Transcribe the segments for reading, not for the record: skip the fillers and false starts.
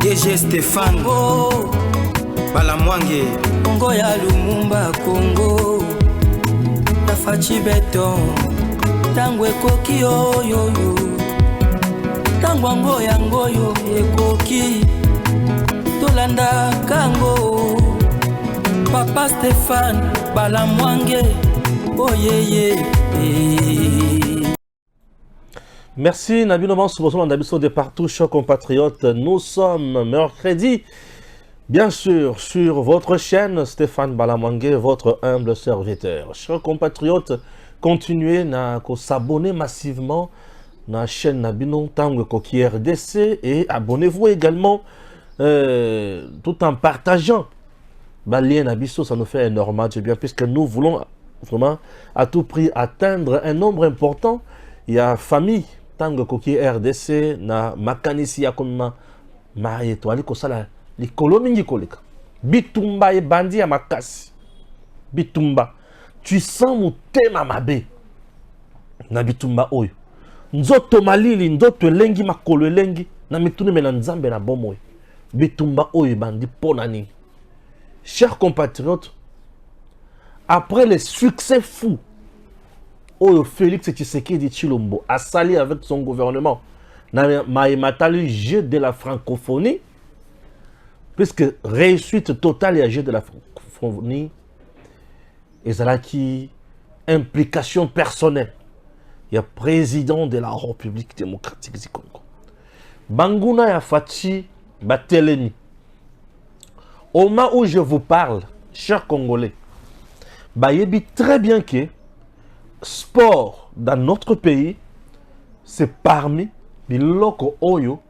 DG Stéphane Balamwange Congo ya Lumumba Congo Tafachi beton Tango ekoki oyoyo Tango ango yango yo ekoki Tolanda kango Papa Stéphane Balamwange Oh yeah. Merci Nabino Mansoubosoma Nabiso de partout, chers compatriotes. Nous sommes mercredi, bien sûr, sur votre chaîne Stéphane Balamwange, votre humble serviteur. Chers compatriotes, continuez à s'abonner massivement à la chaîne Nabino Tango Koki RDC et abonnez-vous également tout en partageant. Balien Nabiso, ça nous fait énormément de bien puisque nous voulons vraiment à tout prix atteindre un nombre important. Il y a famille Tango Koki RDC na makanisi ya koma ma étoile ko sala likolo mingi koleka bitumba e bandi ya makasi bitumba tu sens mutema mabe na bitumba oyo nzoto malili ndoto elengi makolo elengi na mitune mena nzambe na bomoyo bitumba oyo bandi ponani. Chers compatriotes, après les succès fous Oyo Félix Tshisekedi Tshilombo a sali avec son gouvernement na Maïmatali jeu de la francophonie, puisque réussite totale et jeu de la francophonie et ça qui implication personnelle. Il y a président de la République démocratique du Congo. Banguna ya Fachi Batelemi. Au moment où je vous parle, chers Congolais, bayebi très bien que sport dans notre pays, c'est parmi les locaux oyo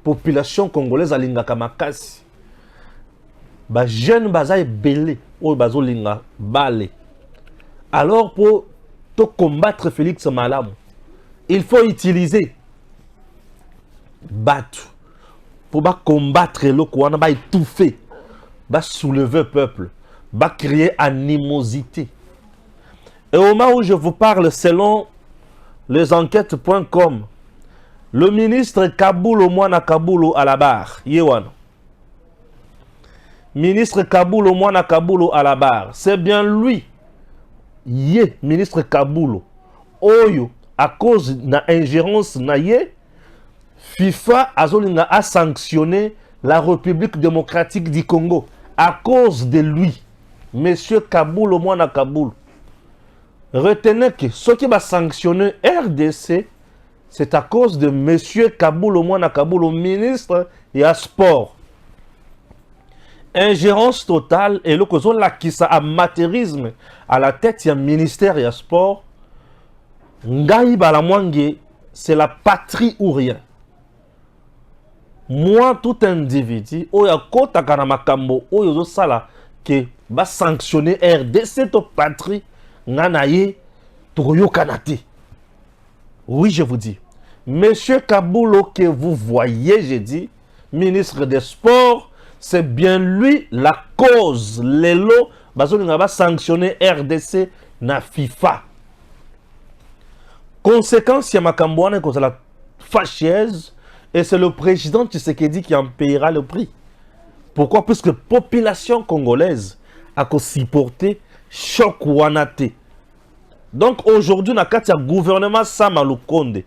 population congolaise alingaka makasi. Ba jeune bazaye belé oyo bazo linga balé. Alors pour te combattre Félix Malamu, il faut utiliser battu pour ba combattre loko wana ba étouffer, ba soulever le peuple, ba créer animosité. Et au moment où je vous parle, selon les enquêtes.com, le ministre Kaboulo Mwana Kaboulo à la barre, Yewan. Ministre Kaboulo Mwana Kaboulo à la barre, c'est bien lui, ministre Kaboulo. Oyo, à cause de l'ingérence na FIFA a sanctionné la République démocratique du Congo. À cause de lui, monsieur Kaboulo Mwana Kaboulo. Retenez que ce qui va sanctionner RDC, c'est à cause de M. Kaboulo Mwana Kaboulo, ministre et à sport. Ingérence totale et le cause là qui ça amatérisme à la tête du ministère et à sport. Ngai Balamwange, c'est la patrie ou rien. Moi, tout individu, oya kota kana makambo, oyo sala que va sanctionner RDC to patrie. Nanaye Toyo Kanate. Oui, je vous dis. Monsieur Kaboulo que vous voyez, j'ai dit, ministre des Sports, c'est bien lui la cause. Lelo, Bazolinga va sanctionner RDC na FIFA. Conséquence, il y a Makambouane contre la fâcheuse et c'est le président Tshisekedi qui en payera le prix. Pourquoi? Puisque la population congolaise a supporté choc wanate. Donc aujourd'hui, na kati ya gouvernement Sama Lukonde,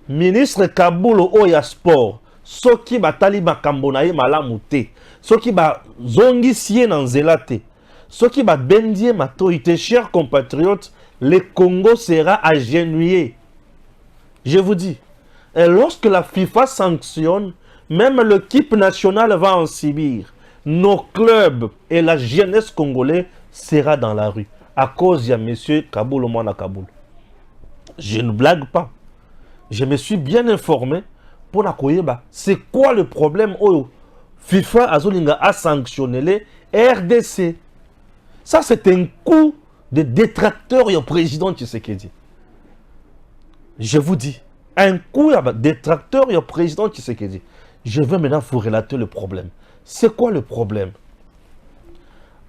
ministre Kaboulo Oya Sport, soki batali makambo na ye malamu te, soki ba zongisie na nzela te, soki ba bendie matoite, chers compatriotes, le Congo sera agenouillé. Je vous dis, et lorsque la FIFA sanctionne, même l'équipe nationale va en subir. Nos clubs et la jeunesse congolaise sera dans la rue à cause de M. Kaboulo Mwana Kaboulo. Je ne blague pas. Je me suis bien informé pour la koyeba. C'est quoi le problème? FIFA Azolinga a sanctionné les RDC. Ça, c'est un coup de détracteur au président Tshisekedi. Je vous dis, un coup de détracteur au président Tshisekedi. Je vais maintenant vous relater le problème. C'est quoi le problème?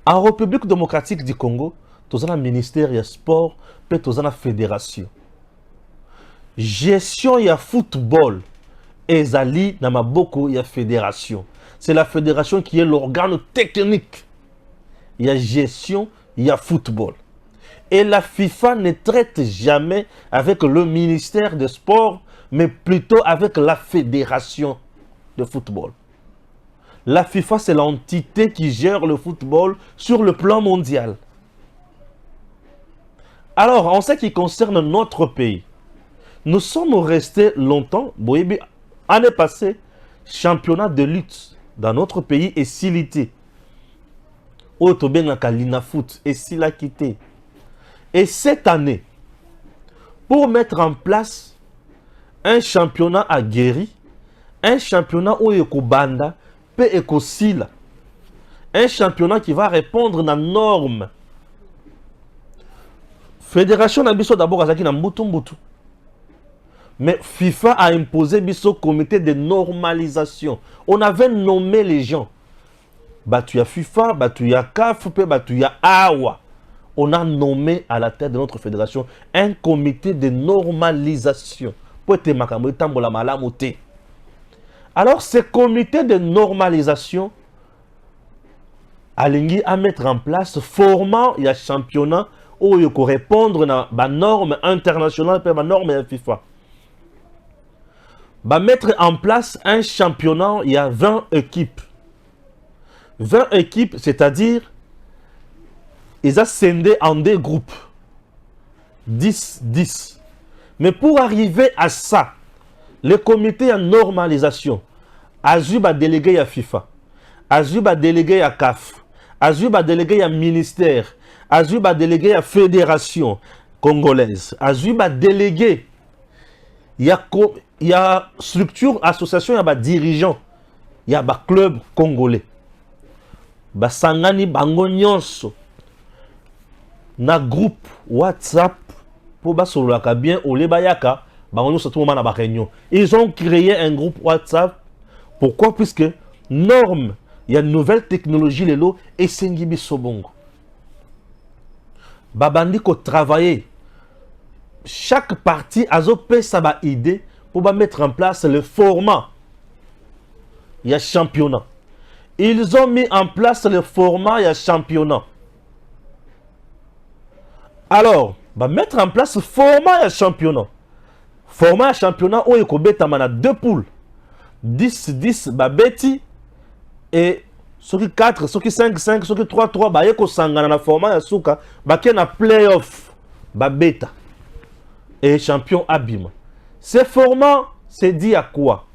En République démocratique du Congo, tous un ministère de sport, puis tous une fédération. Gestion de football ezali na maboko ya fédération. C'est la fédération qui est l'organe technique. Il y a gestion, il y a football. Et la FIFA ne traite jamais avec le ministère des Sports, mais plutôt avec la fédération de football. La FIFA, c'est l'entité qui gère le football sur le plan mondial. Alors, en ce qui concerne notre pays, nous sommes restés longtemps, année passée, championnat de lutte dans notre pays est silité. Otobenga Kalina Foot et Sila quitté. Et cette année, pour mettre en place un championnat aguerri, un championnat où Banda peut Sila, un championnat qui va répondre à nos normes. Fédération Nabiso d'abord Azaki na Mbutu. Mais FIFA a imposé biso comité de normalisation. On avait nommé les gens. Batuya FIFA, Batuya CAF, Batuya AWA. On a nommé à la tête de notre fédération un comité de normalisation. Alors, ce comité de normalisation a à mettre en place, formant il y a championnat où il faut répondre à la norme internationale et la norme de la FIFA. Va mettre en place un championnat, il y a 20 équipes. 20 équipes, c'est-à-dire, ils ont scindé en deux groupes. 10. Mais pour arriver à ça, le comité de normalisation, Azub a délégué à FIFA, Azub a délégué à CAF, Azub a délégué à ministère, Azub a délégué à fédération congolaise, Azub a délégué, il y a structure, association, il y a dirigeant, il y a club congolais. Basangani bango nyonso na groupe WhatsApp pour basolaka bien ole bayaka bango nyonso tout moment na ba réunion. Ils ont créé un groupe WhatsApp. Pourquoi? Puisque norme, il y a une nouvelle technologie lelo et sengibi sobongo. Babandi ko travailler. Chaque partie a zopé sa ba idée pour mettre en place le format. Il y a championnat. Ils ont mis en place le format et championnat. Alors, mettre en place le format et championnat. Format et championnat, où il y a 2 poules. 10, babeti. Et ceux qui 4, ceux qui 5, ceux qui 3, il y a un format et souka. Il y a un playoff. Babeta. Et champion abîme. Ce format, c'est dit à quoi?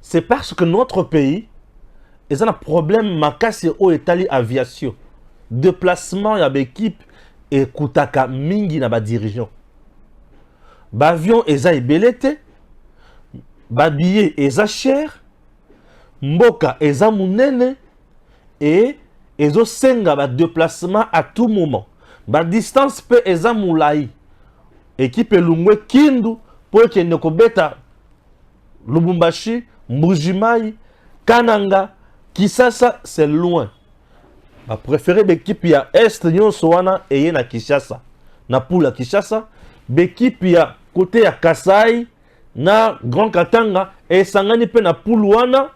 C'est parce que notre pays, ils ont un problème makasi au Italie aviation. Déplacement, il y a l'équipe et Koutaka Mingi na ba dirigeant. Bavion, ils ont belete. Babillet, ils ont cher. Mboka, ils ont mounene. Et ils ont senga ba déplacement à tout moment. Ba distance peut ils ont moulaï. Équipe Lungwe Kindu pour qu'il ne kobeta Lubumbashi, Mbujimai, Kananga. Kisasa, c'est loin. Ma préférée l'équipe ya Est Nyon Soana et na Kishasa. Na Pula Kishasa. L'équipe ya côté ya Kasai, na Grand Katanga et Sangani pe na Puluana.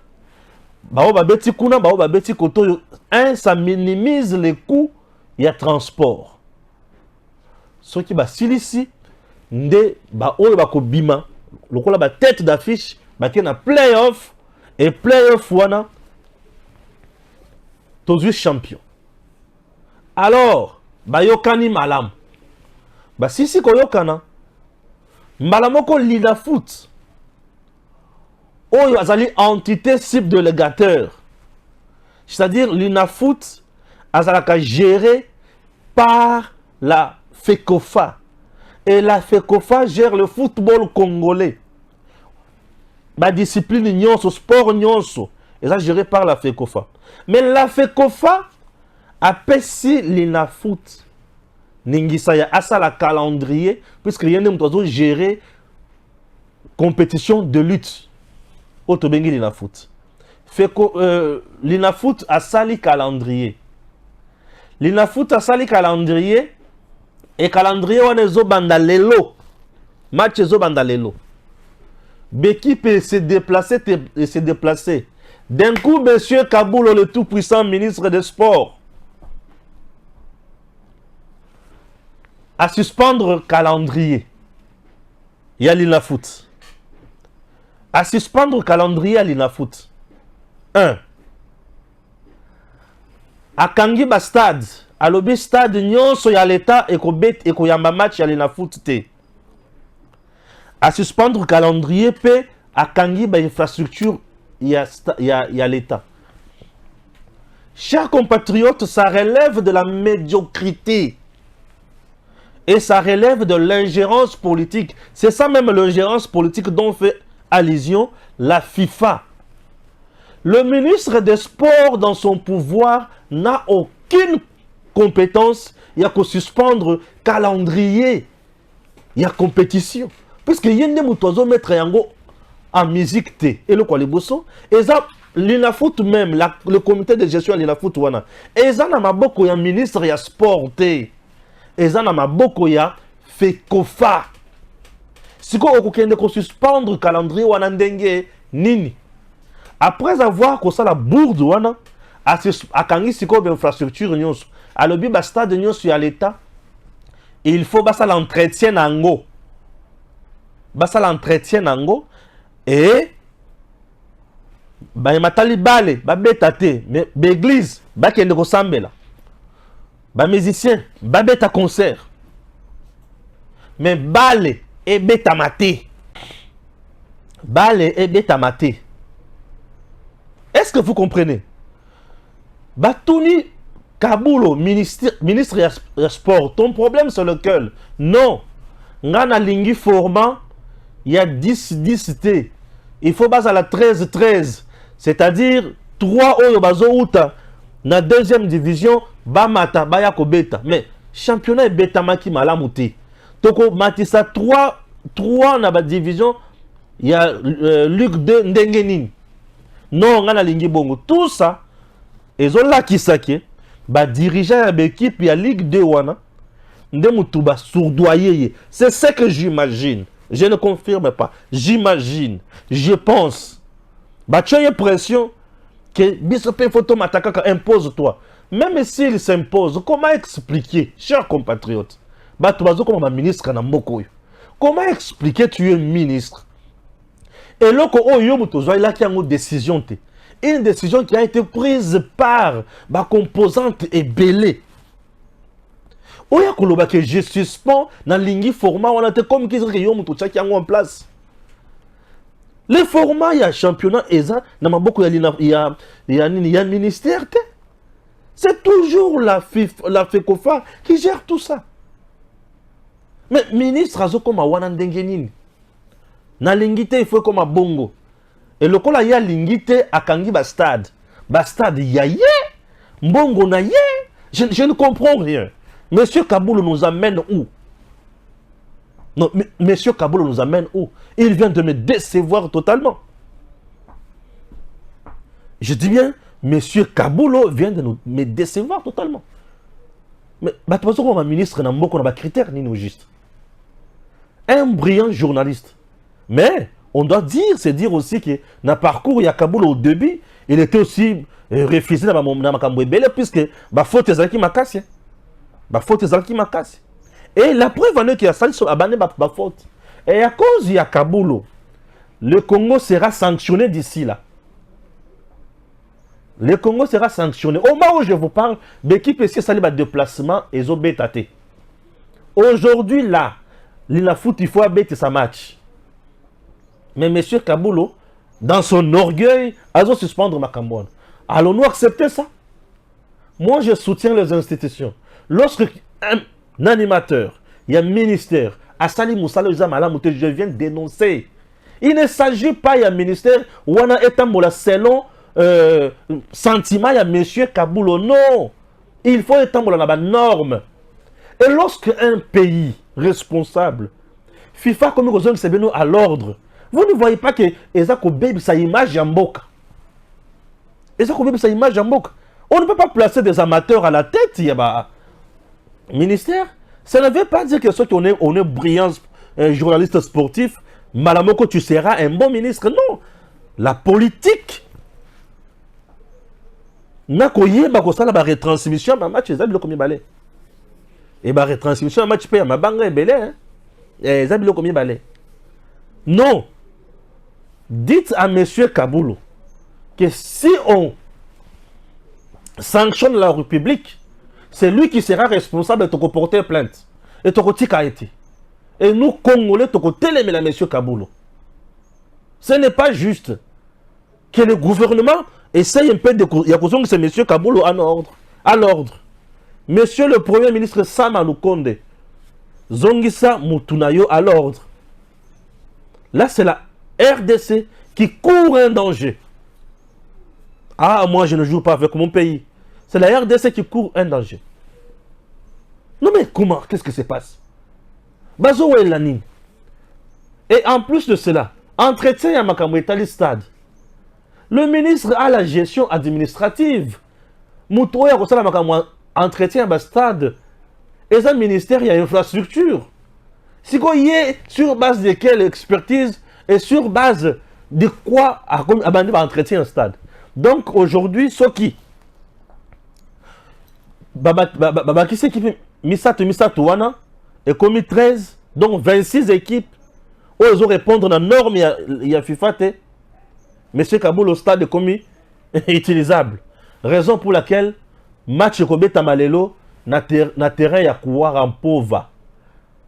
Bao ba beti kuna, bao ba beti koto. Ça minimise les coûts ya transport. Ce qui ba silisi, nde ba oyo ba ko bima. Lokola ba tête d'affiche, ba ke na playoff et playoff wana. Tous champion. Alors, bayokani malam. Si koyokana, malamoko lina foot. Oyo azali entité cible de légateur. C'est-à-dire lina foot azalaka géré par la FECOFA. Et la FECOFA gère le football congolais. Discipline nyonso, sport nyonso. Et ça géré par la FECOFA. Mais la FECOFA a payé l'INAFOOT. Ningisaya a la calendrier, puisque rien ne peut gérer compétition de lutte. Autobengi l'INAFOOT. L'INAFOOT a sali calendrier. L'INAFOOT a sali calendrier. Et calendrier on est zo bandalelo. Match zo bandalelo. L'équipe peut se déplacer et se déplacer. D'un coup, monsieur Kaboulo, le tout-puissant ministre des Sports, à suspendre le calendrier. Il y a l'INAFOOT. À suspendre le calendrier à l'INAFOOT. 1. À Kangiba Stade, à l'obé stade, nyonso ya l'État et ko yamba match ya l'INAFOOT te. À suspendre le calendrier, pe à Kangiba infrastructure il y a l'État. Chers compatriotes, ça relève de la médiocrité. Et ça relève de l'ingérence politique. C'est ça même l'ingérence politique dont fait allusion la FIFA. Le ministre des Sports, dans son pouvoir, n'a aucune compétence. Il y a qu'à suspendre le calendrier. Il y a compétition. Puisque il y a des moutons mettre en musique T. Et le quoi les bossons. Et ça, l'INAFOOT même, le comité de gestion de l'INAFOOT, et ça, n'a pas beaucoup de ministre de sport T. Et ça, n'a pas beaucoup de FECOFA. Si on a suspendre le calendrier, on a nini. Après avoir fait la bourde, on a kangi siko infrastructure nyonso. À l'objet de stade nyonso à l'État, il faut basa l'entretien nango. Basa l'entretien nango et ba matali bale ba betate mais l'église ba kende ko sambela. Ba musicien ba beta concert. Mais bale et beta maté. Bale et beta maté. Est-ce que vous comprenez? Batouni Kaboulo, ministre des Sports, ton problème c'est lequel? Non. Ngana lingi format, il y a 10 T. Il faut baser à la 13-13. C'est-à-dire 3 oyo bazo uta na deuxième division, bamata, bayako beta. Mais championnat est beta maki malamuti. Toko matisa 3 na ba division, il y a Ligue 2 ndengenin. Non, on a lingi bongo. Tout ça, ils ont là qui s'ake, bah dirigeant à l'équipe, il y a Ligue 2 wana, ndemutuba sourdoyer. C'est ce que j'imagine. Je ne confirme pas. J'imagine. Je pense. Bah tu as une pression que Bisopé Photo Mataka impose-toi. Même s'il s'impose, comment expliquer, chers compatriotes? Bah tu vas comme un ministre na mboko. Comment expliquer tu es ministre? Et là, il a une décision. Une décision qui a été prise par ma composante et belée. Que je suspends dans le format, on a été comme qui est en place. Le format, il y a championnat, il y a ministère. C'est toujours la FECOFA qui gère tout ça. Mais ministre, comme Wanandengenin. Na lingité il faut comme à bongo et le kola ya lingité à kangi bastade ya ye mbongo na ye je ne comprends rien. Monsieur Kaboulo nous amène où? Non, monsieur Kaboulo nous amène où? Il vient de me décevoir totalement. Je dis bien, monsieur Kaboulo vient de me décevoir totalement. Mais bah tu penses qu'on va ministre n'a pas critère ni nous juste. Un brillant journaliste. Mais on doit dire, c'est dire aussi que dans le parcours, il y a Kaboulo au début, il était aussi refusé dans ma Kambouébele, puisque la faute est qui m'a cassé. La faute est qui m'a cassé. Et la preuve en est qu'il y a ça, il abandonné ma faute. Et à cause il y a Kaboulo, le Congo sera sanctionné d'ici là. Le Congo sera sanctionné. Au moment où je vous parle, l'équipe ici, ça va déplacement et ils ont bétaté. Aujourd'hui là, l'INAFOOT, il faut abaisser sa match. Mais M. Kaboulo, dans son orgueil, a suspendre ma Cambone. Allons-nous accepter ça? Moi, je soutiens les institutions. Lorsque un animateur, il y a un ministère, Assali Moussala, je viens dénoncer. Il ne s'agit pas, il y a un ministère, où on a été selon sentiment, il y a M. Kaboulo. Non! Il faut étendre la norme. Et lorsque un pays responsable, FIFA comme nous c'est venu à l'ordre, vous ne voyez pas que Ezako Baby sa image en boca. Ezako Baby sa image en boca. On ne peut pas placer des amateurs à la tête. Il y a ministère. Ça ne veut pas dire que ceux qui on est brillants journalistes sportifs, Malamoko, tu seras un bon ministre. Non. La politique. Nakoye, bakosala ba retransmission, ma match, ezabilo komi balé. Et ba retransmission, ma match paye, ma banga est belé, hein. Ezabilo komi balé. Non. Dites à monsieur Kaboulou que si on sanctionne la République, c'est lui qui sera responsable de te porter plainte. Et te tika été. Et nous, Congolais, te télémé la monsieur Kaboulou. Ce n'est pas juste que le gouvernement essaye un peu de... Il y a que c'est monsieur Kaboulou à l'ordre. Monsieur le Premier ministre Sama Lukonde, Zongisa Mutunayo à l'ordre. Là, c'est la RDC qui court un danger. Ah, moi, je ne joue pas avec mon pays. C'est la RDC qui court un danger. Non, mais comment? Qu'est-ce qui se passe? Bazo Lanine. Et en plus de cela, entretien à Makamwetali Stade. Le ministre a la gestion administrative. Moutoya Rosala Makamwa entretien à stade. Et ça, ministère, il y a infrastructure. Si vous y sur base de quelle expertise et sur base de quoi abandonner entretien un stade. Donc aujourd'hui, ce qui qui c'est qui fait Misato wana et commis 13, donc 26 équipes où ils ont répondre à la norme il y a FIFA te monsieur Kaboul au stade est commis utilisable. Raison pour laquelle match Kobe Tamalelo na terrain ya couloir en pauvre.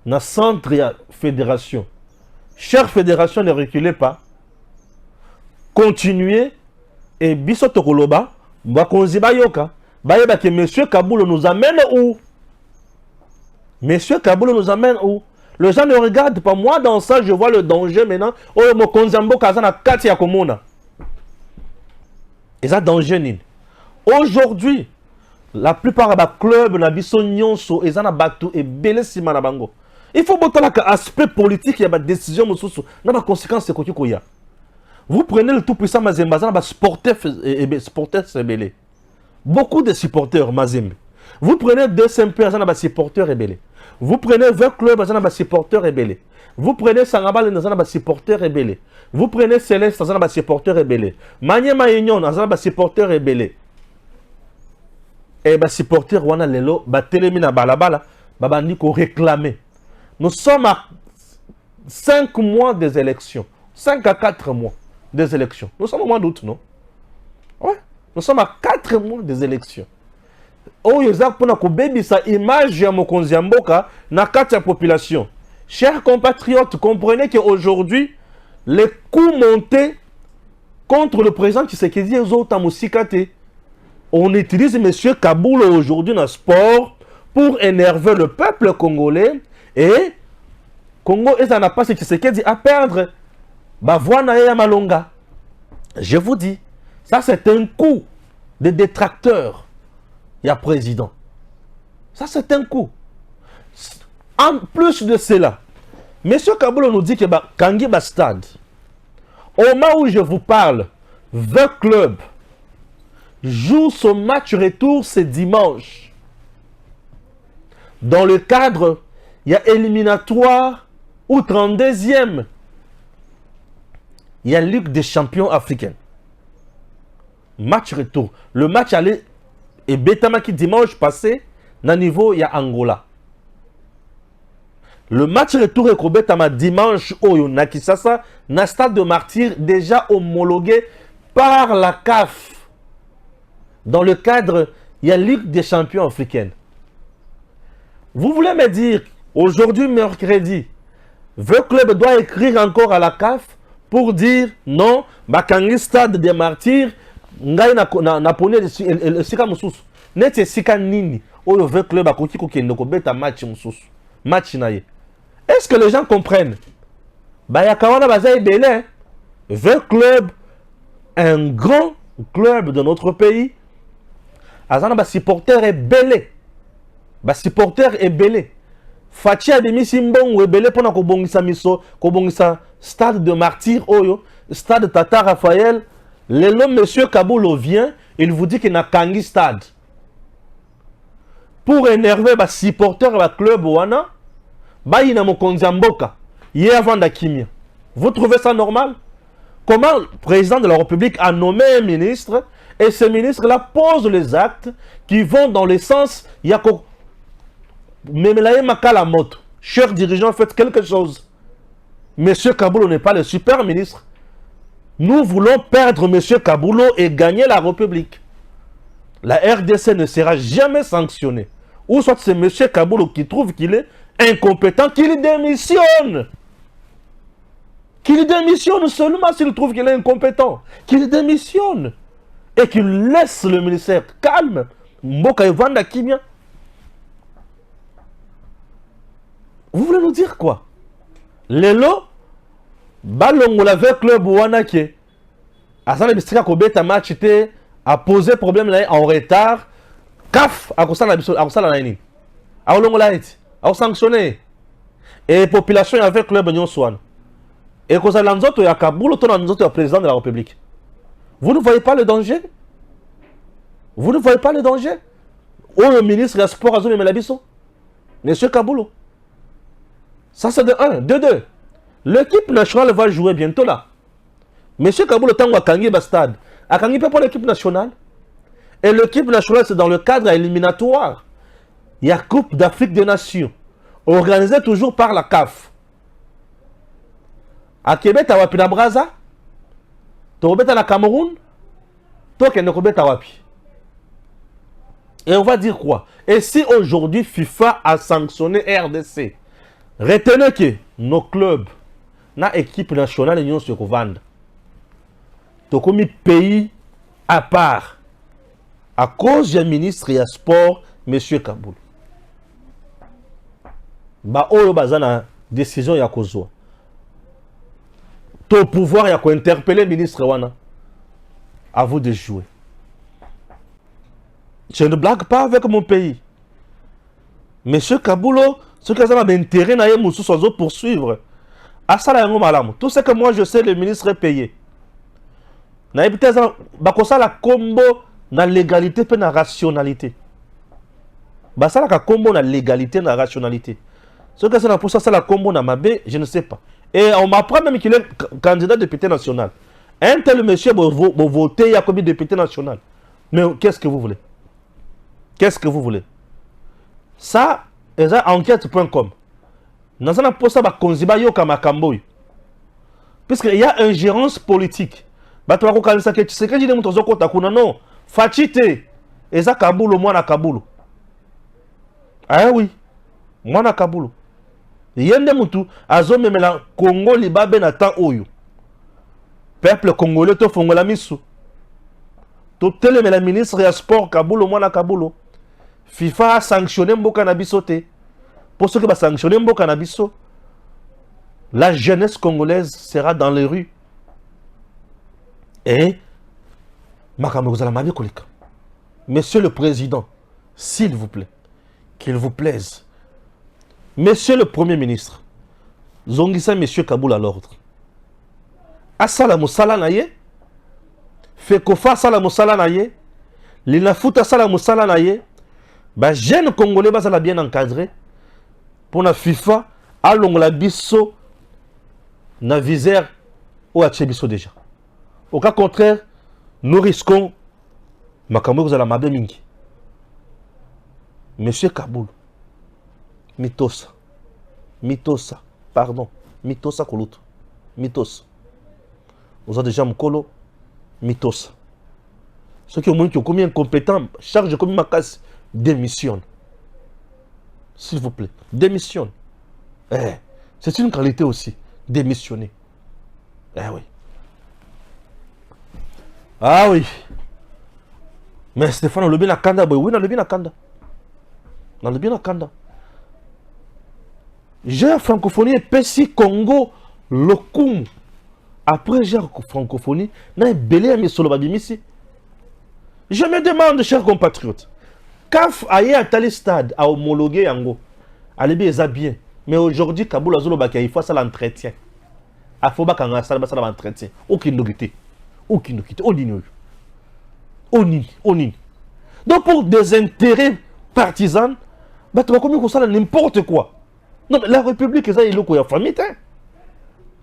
Na centre ya fédération. Chère fédération, ne reculez pas. Continuez et biso tokoloba bakonzi bayoka bayeba que monsieur Kaboul nous amène où? Monsieur Kaboul nous amène où? Les gens ne regardent pas. Moi dans ça je vois le danger maintenant. Oh mo konzambo kazana kati ya komona. Et ça danger nini. Aujourd'hui la plupart des clubs na biso nyonso ezana batu et belé sima na bango. Il faut botter l'aspect politique, il y a des décisions, il y a des conséquences. Vous prenez le tout puissant Mazembe, il y a des supporters rebelles. Beaucoup de supporters Mazembe. Vous prenez 200 personnes, il y a des supporters rebelles. Vous prenez 20 clubs, il y a des supporters rebelles. Vous prenez Sangabal, il y a des supporters rebelles. Vous prenez Céleste, il y a des supporters rebelles. Maniema Union, il y a des supporters rebelles. Et les supporters, il y a des télémina balabala, il y a réclamer. Nous sommes à 5 mois des élections. 5 à 4 mois des élections. Nous sommes au mois d'août, non? Ouais. Nous sommes à 4 mois des élections. Oh, il y a une image de Mokonzi Mboka dans la population. Chers compatriotes, comprenez qu'aujourd'hui, les coups montés contre le président Tshisekedi et autres Moussikate. On utilise M. Kaboul aujourd'hui dans le sport pour énerver le peuple congolais. Et Congo, ils n'ont pas ce qui se dit à perdre. Malonga. Je vous dis, ça c'est un coup de détracteur. Il y a président. Ça c'est un coup. En plus de cela, M. Kaboul nous dit que Kangi Stade, au moment où je vous parle, 20 clubs jouent son match retour ce dimanche. Dans le cadre, il y a éliminatoire ou 32e. Il y a Ligue des champions africains. Match retour. Le match allait et Betamaki dimanche passé, na niveau il y a Angola. Le match retour est Betama dimanche au Nakisasa, na stade de Martyrs déjà homologué par la CAF. Dans le cadre, il y a Ligue des champions africaines. Vous voulez me dire, aujourd'hui, mercredi, le club doit écrire encore à la CAF pour dire non, Bakangi Stade des Martyrs, Ngai na pone le sika mususu. Nete sika nini, le club a koki koki ndoko beta match mususu. Match naye. Est-ce que les gens comprennent? Bayakawana Bazaï Belin, le club, un grand club de notre pays, Azana ba supporter est belé. Ba supporter est belé. Fachi a demi simbon ou belé pour na kobongisa miso, kobongisa stade de Martyrs oyo, stade Tata Raphaël. Le monsieur Kaboul vient, il vous dit qu'il n'a Kangi stade. Pour énerver ba supporter ba club wana, ba ina Mokonzi Mboka, hier avant d'Akimia. Vous trouvez ça normal? Comment le président de la République a nommé un ministre et ce ministre-là pose les actes qui vont dans le sens Yako Memelaye Makalamoto. Chers dirigeants, faites quelque chose. Monsieur Kaboulo n'est pas le super ministre. Nous voulons perdre Monsieur Kaboulo et gagner la République. La RDC ne sera jamais sanctionnée. Ou soit c'est Monsieur Kaboulo qui trouve qu'il est incompétent, qu'il démissionne. Qu'il démissionne seulement s'il trouve qu'il est incompétent. Qu'il démissionne. Et qu'il laisse le ministère calme. Mboka Evanda Kimia. Vous voulez nous dire quoi? Lelo, Balongo avec club Wanake. Asana Bistrika Kobeta match était a posé problème là en retard. CAF a constat la nini. A Olongo la été. A sanctionné. Et population avec club Nyon Swan. Et quand ça l'anzoto ya Kaboul, ton anzoto ya président de la République. Vous ne voyez pas le danger? Vous ne voyez pas le danger? Oh, le ministre des Sports a zoné Melabiso. Monsieur Kaboulo. Ça c'est de 1. De 2. L'équipe nationale va jouer bientôt là. Monsieur Kaboulo tango a Kangi Bastad. A Kangi pas pour l'équipe nationale. Et l'équipe nationale c'est dans le cadre éliminatoire. Il y a Coupe d'Afrique des Nations. Organisée toujours par la CAF. À Québec, tu as Wapi na Braza. Tu as na Cameroun. Tu as Wapi. Et on va dire quoi? Et si aujourd'hui FIFA a sanctionné RDC, retenez que nos clubs, na équipe nationale, nous sommes vendus. Tu as mis pays à part. À cause du ministre et sport, M. Kaboul. Ba oyo bazana décision ya kozwa. Ton pouvoir y a quoi interpeller le ministre Wana. À vous de jouer. Je ne blague pas avec mon pays. Monsieur Kaboulo, ce que ça m'a intérêt na yemoussou sans poursuivre. Asala yango malamu. Tout ce que moi je sais, le ministre est payé. Na ebite za bakosa la combo na légalité pe na rationalité. Basala ka combo na légalité na rationalité. Ce que ça pour ça la combo na mabe, je ne sais pas. Et on m'apprend même qu'il est candidat député national. Un tel monsieur va voter, il y a combien de députés national. Mais qu'est-ce que vous voulez? Qu'est-ce que vous voulez? Ça, c'est enquête.com. Nous avons pour ça puisqu'il y a ingérence politique. Non, Fachite, et ça Kaboul, moi na Kaboul. Ah oui, moi na Kaboul. Yende mutu azome mela Congo libabe na temps oyo. Peuple congolais to fongola misu. To tele mela ministre ya sport Kaboul mwana Kaboul. FIFA a sanctionné mboka na biso te. Pour ceux qui va sanctionner mboka na biso, la jeunesse congolaise sera dans les rues. Et makambo zala mabe kolika. Monsieur le président, s'il vous plaît, qu'il vous plaise. Monsieur le Premier ministre, zongisa Monsieur Kaboul à l'ordre. Asala musala naye, fekofa asala musala naye, linafuta asala musala naye, ba jeune congolais basala bien encadré pour la FIFA alongola biso na visère ou atie biso déjà. Au cas contraire, nous risquons makambo kozala mabe mingi. Monsieur Kaboul, Mitosa. Mitosa. Pardon. Mitosa Koluto. Mitosa. Vous avez déjà Mkolo. Mitosa. Ceux qui ont moins qui ont commis incompétent, charge comme ma casse, démissionne. S'il vous plaît. Démissionne. Eh, c'est une qualité aussi. Démissionner. Eh oui. Ah oui. Mais Stéphane, on le bien à Kanda. Oui, on le bien à Kanda. On le bien à Kanda. J'ai francophonie et Pessi Congo Lokum. Après j'ai francophonie, n'a belé mes solo babimisi. Je me demande, chers compatriotes, CAF aille à tel stade à homologuer Yango. Allez bien, bien. Mais aujourd'hui, Kaboul Azolo Bakia, il faut ça l'entretien. Il faut pas ça l'entretien. Aucune noguité. Aucune noguité. Oni. Donc pour des intérêts partisans, bah tu vas comme ça n'importe quoi. Non, mais la République, ça, il y a famille.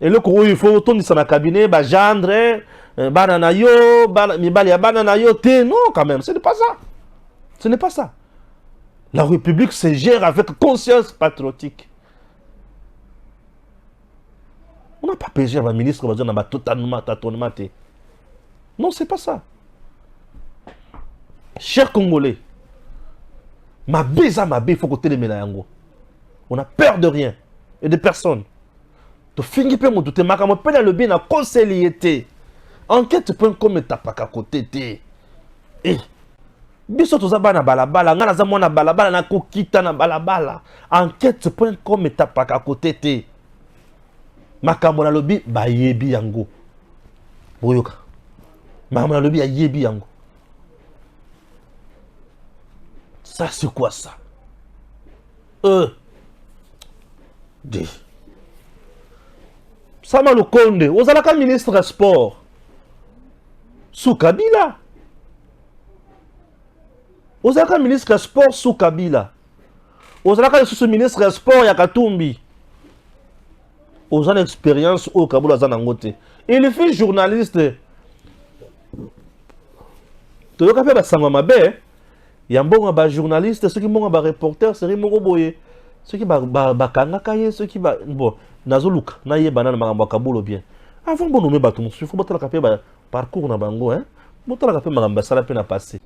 Et le courroux, il faut tourner sur le cabinet, bah, gendre, bananayo, bananayo, té. Non, quand même, ce n'est pas ça. Ce n'est pas ça. La République se gère avec conscience patriotique. On n'a pas payé un ministre qui va dire totalement. Non, c'est pas ça. Chers Congolais, ma bise, il faut que tu yango. On a peur de rien et de personne. Tu finis pas mon doute, ma camarade peut le bien à conseiller. Enquête.com est à côté. Eh, biso to zabana balabala, ngana za mwana balabala na kokita na balabala. Enquête.com est à côté. Makambo na lobi ba yebi yango. Boyoka. Makambo na lobi ya yebi yango. Ça c'est quoi ça? Sama Lukonde, ozalaka ministre sport. Sous Kabila. Ozalaka ministre sport sous Kabila. Ozalaka sous ministre sport ya Katumbi. Ozana expérience au Kabula Zanangote. Il fait journaliste. Toyoka pe ba sangwa mabe. Yambonga ba journaliste, ceux qui sont ba reporter, c'est Rimo Boye. Ceux qui ba kanga kaye, ceux qui ba bon, nazoluka, na ye banana makambo kabulo bien. Avant bon nommer batou, il faut botala kapé ba parcours na bango hein. Botala kapé makambo sala pe na passé.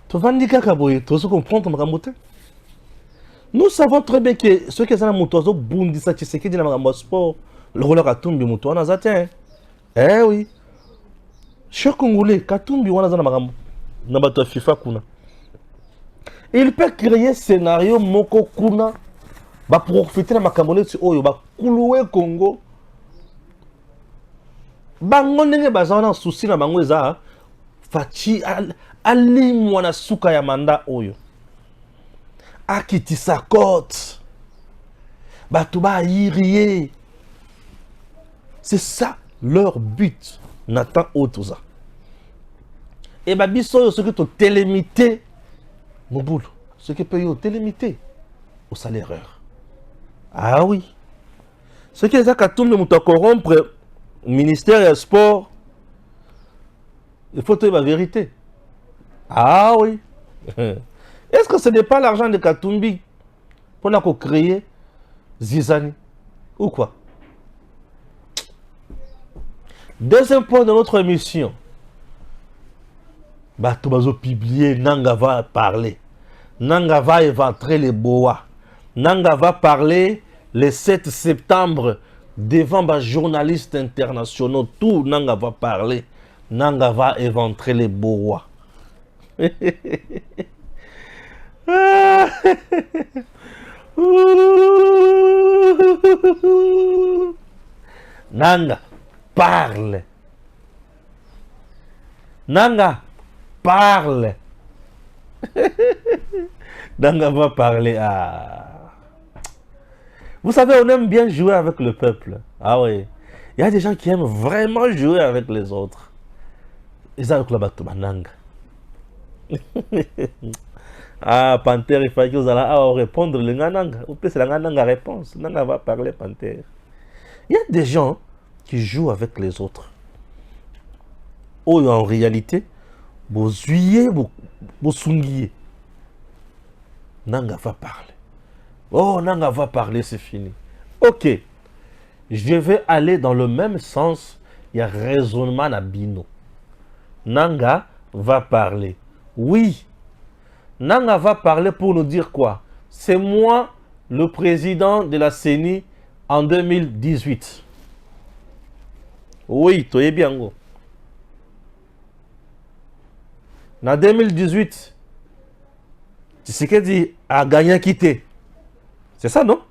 To vandika kaboye, to se comprendre makambo te. Nous savons très bien que ceux qui sont dans motozo bundi sa Tshisekedi na makambo sport, le rôle Katumbi moto na zatin. Eh oui. Cher Congolais, Katumbi wana za na makambo na bato FIFA kuna. Il peut créer un scénario moko kuna ba profiter na makambo ti oyo ba kuluwe Congo. Bango ndenge bazana souci na bango eza fachi ali mwana suka ya manda oyo. Akiti sa cote. Batu ba irie. C'est ça leur but. Nathan Otoza. Et ba biso ce que to télémité Moboulou, ce qui peut y télémité au salaire. Ah oui. Ce qui est à tout le monde corrompre ministère des Sports, il faut dire la vérité. Ah oui. Est-ce que ce n'est pas l'argent de Katumbi qu'on a créé Zizani ou quoi? Deuxième point de notre émission. Bato bazo publier, Nanga va parler. Nanga va éventrer les boas. Nanga va parler le 7 septembre devant les journalistes internationaux. Tout Nanga va parler. Nanga va éventrer les boas. Nanga parle. Nanga parle. Nanga va parler. Ah. Vous savez, on aime bien jouer avec le peuple. Ah oui. Il y a des gens qui aiment vraiment jouer avec les autres. Ils ont le Nanga. Ah, Panthère, il faut que vous allez répondre le Nanga. Ou peut-être la Nanga réponse. Nanga va parler, Panthère. Il y a des gens qui jouent avec les autres. Ou en réalité, vous zuyez, vous sungiez. Nanga va parler. Oh, Nanga va parler, c'est fini. Ok. Je vais aller dans le même sens. Il y a raisonnement à Bino. Nanga va parler. Oui. Nanga va parler pour nous dire quoi? C'est moi, le président de la CENI en 2018. Oui, tu es bien. En 2018, Tshisekedi a gagné quitté. C'est ça, non?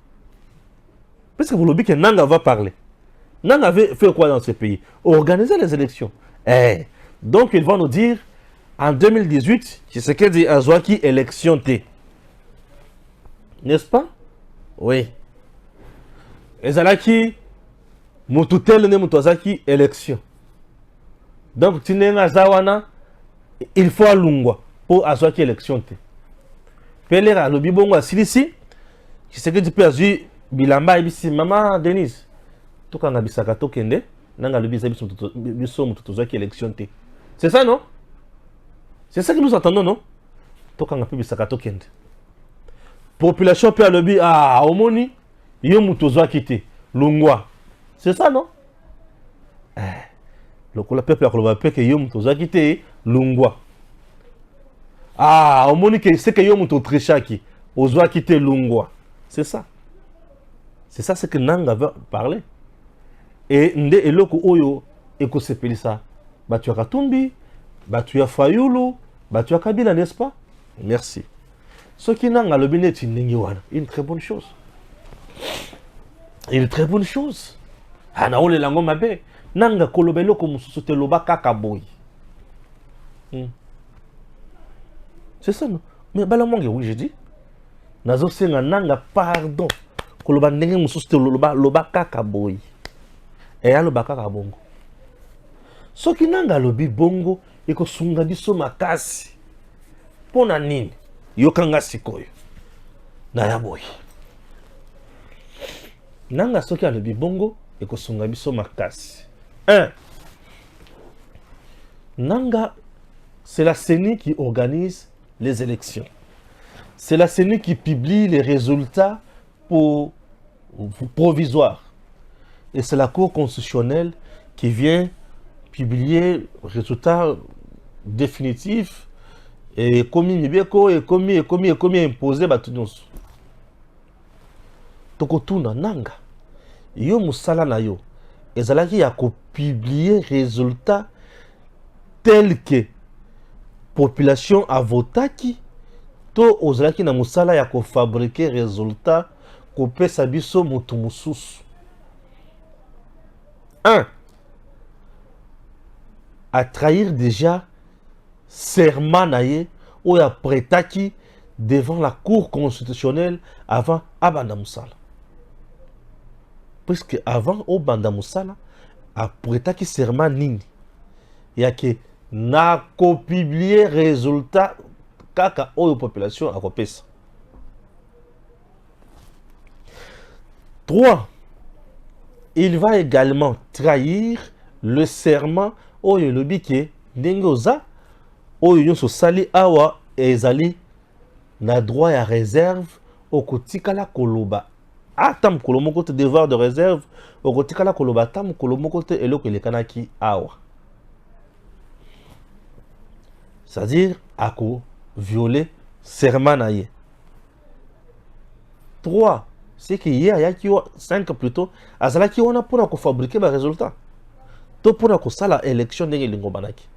Parce que vous l'oubliez que Nanga va parler. Nanga avait fait quoi dans ce pays? Organiser les élections. Eh, donc, ils vont nous dire, en 2018, Tshisekedi a joué élection T. N'est-ce pas? Oui. Et Zalaki, Moututel ne Moutozaki, élection. Donc, Tinena Zawana, il faut à Lungwa pour avoir élection. Pelera, le bibongo à Silisi, qui se dit peut Bilamba et Bissi, Maman Denise. tokanga bisaka tokende nanga le biso mutu tozaki élection te. C'est ça non? C'est ça que nous attendons non? Tokanga pe bisaka tokende. Population pe alobi omoni yo mutu tozaki te lungwa. C'est ça non? Le peuple akoloba pe ke yo mutu tozaki te lungwa. Omoni ke c'est que yo mutu trichaki ozwaki te lungwa. C'est ça. C'est ça ce que Nanga veut parler. Et nde eloko oyo eko sepelisa batu ya Katumbi, batu ya Fayulu, batu ya Kabila, n'est-ce pas? Merci. Ce qui Nanga le binet une très bonne chose. Une très bonne chose. Na ole lango mabe. Nanga kolobelo ko mususu te loba kaka boy. C'est ça non? Mais balamonge oui, j'ai dit. Nazo senga nanga pardon. Koloba ndenge mususu te loba kaka boy. Et aloba kaka bongo. Soki nanga lobi bongo eko sunga biso makasi. Pona nini? Yokanga sikoyo. Na ya boy. Nanga soki alobi bongo eko sunga biso makasi. 1. Nanga, c'est la CENI qui organise les élections. C'est la CENI qui publie les résultats provisoires. Et c'est la Cour constitutionnelle qui vient publier les résultats définitifs et commis imposé batunyoso. Tokotuna nanga. Yo musala na yo. Ezalaki ya ko publier résultats tels que population a votaki to ozalaki na musala ya ko fabriquer résultats ko pesa biso mutu mususu. 1. À trahir déjà serment naye ou ya pretaki devant la Cour constitutionnelle avant abanda musala. Puisque avant obanda musala a pretaki serment nini ya ke na ko publier résultat kaka oyo population a kopesa. 3. Il va également trahir le serment oyo lobi ke ndenge oza oyo nyonso sali awa ezali na droit ya réserve okotikala koloba atam kolomoko te devoir de réserve okotikala koloba tam kolomoko te eloko elekanaki awa. C'est-à-dire ako violer serment na ye. 3. C'est que hier ayaki 5 plutôt azalaki wana pona ko fabriquer ba résultat. To pona ko sala élection ndenge lingo banaki.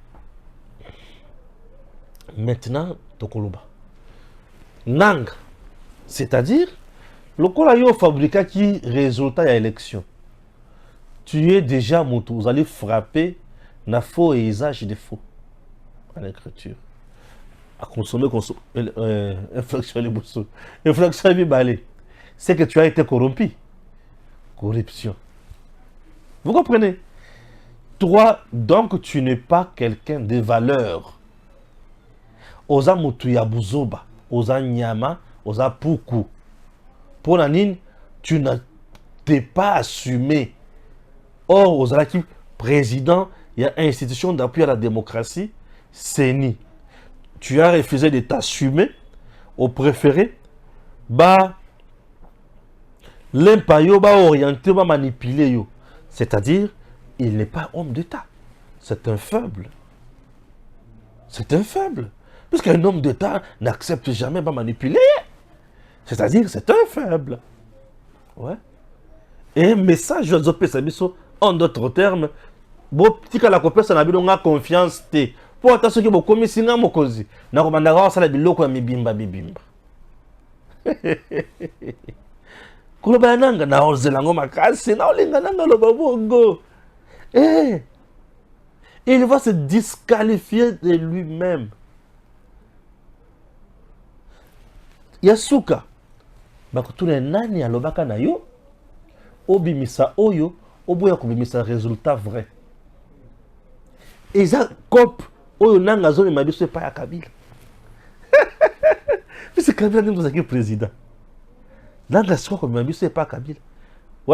Maintenant tokoloba. Nanga, c'est-à-dire lokola yo fabriquer qui résultat ya élection. Tu es déjà moto, vous allez frapper na faux et usage de faux en écriture. À consommer infraction les boussos. Infraction les balais. C'est que tu as été corrompu. Corruption. Vous comprenez? Toi, donc, tu n'es pas quelqu'un de valeur. Oza mutu ya buzoba, oza nyama, oza puku. Pour Nanine, tu ne t'es pas assumé. Or, oza qui président, il y a institution d'appui à la démocratie, CENI. Tu as refusé de t'assumer, au préféré, l'impayo va orienter, va manipuler. C'est-à-dire, il n'est pas homme d'État. C'est un faible. C'est un faible. Puisqu'un homme d'État n'accepte jamais de manipuler. C'est-à-dire, c'est un faible. Ouais. Et un message, je vous en d'autres termes, si la personne a confiance, pour attention que vous commettez un mokozi, na komandaka sala biloko ya mibimba bibimba. Koloba nanga na ozelango makasi na olinga nanga loba bongo. Il va se disqualifier de lui-même. Yasuka bakutuna nani alobaka na yo obimisa oyo oboya kobimisa résultat vrai. Eza cop oyo nanga zone mabiso pa ya Kabila. C'est Kabila qui nous a président. Nanga soko mabiso pa Kabila.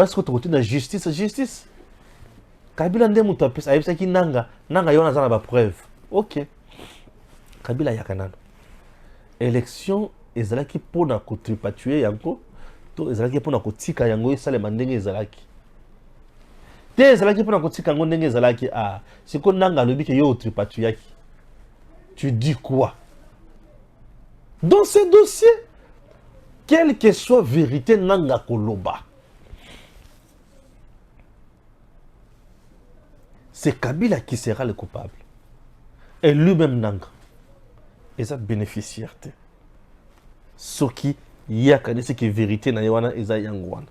est-ce que tu as justice justice Kabila nde mutu apesa ayebisaki nanga yo naza na bapreuve. Ok, Kabila yaka nano élection ezalaki mpona kotripatue yango to ezalaki mpona kotika yango esalema ndenge ezalaki te ezalaki mpona kotika yango ndenge ezalaki. Siko nanga alobi ke yo otripatuaki, tu dis quoi dans ce dossier? Quelle que soit vérité nanga koloba, c'est Kabila qui sera le coupable. Et lui-même nanga. Et ça bénéficiaire. Ce qui y a c'est que vérité na yawana eza yangwana.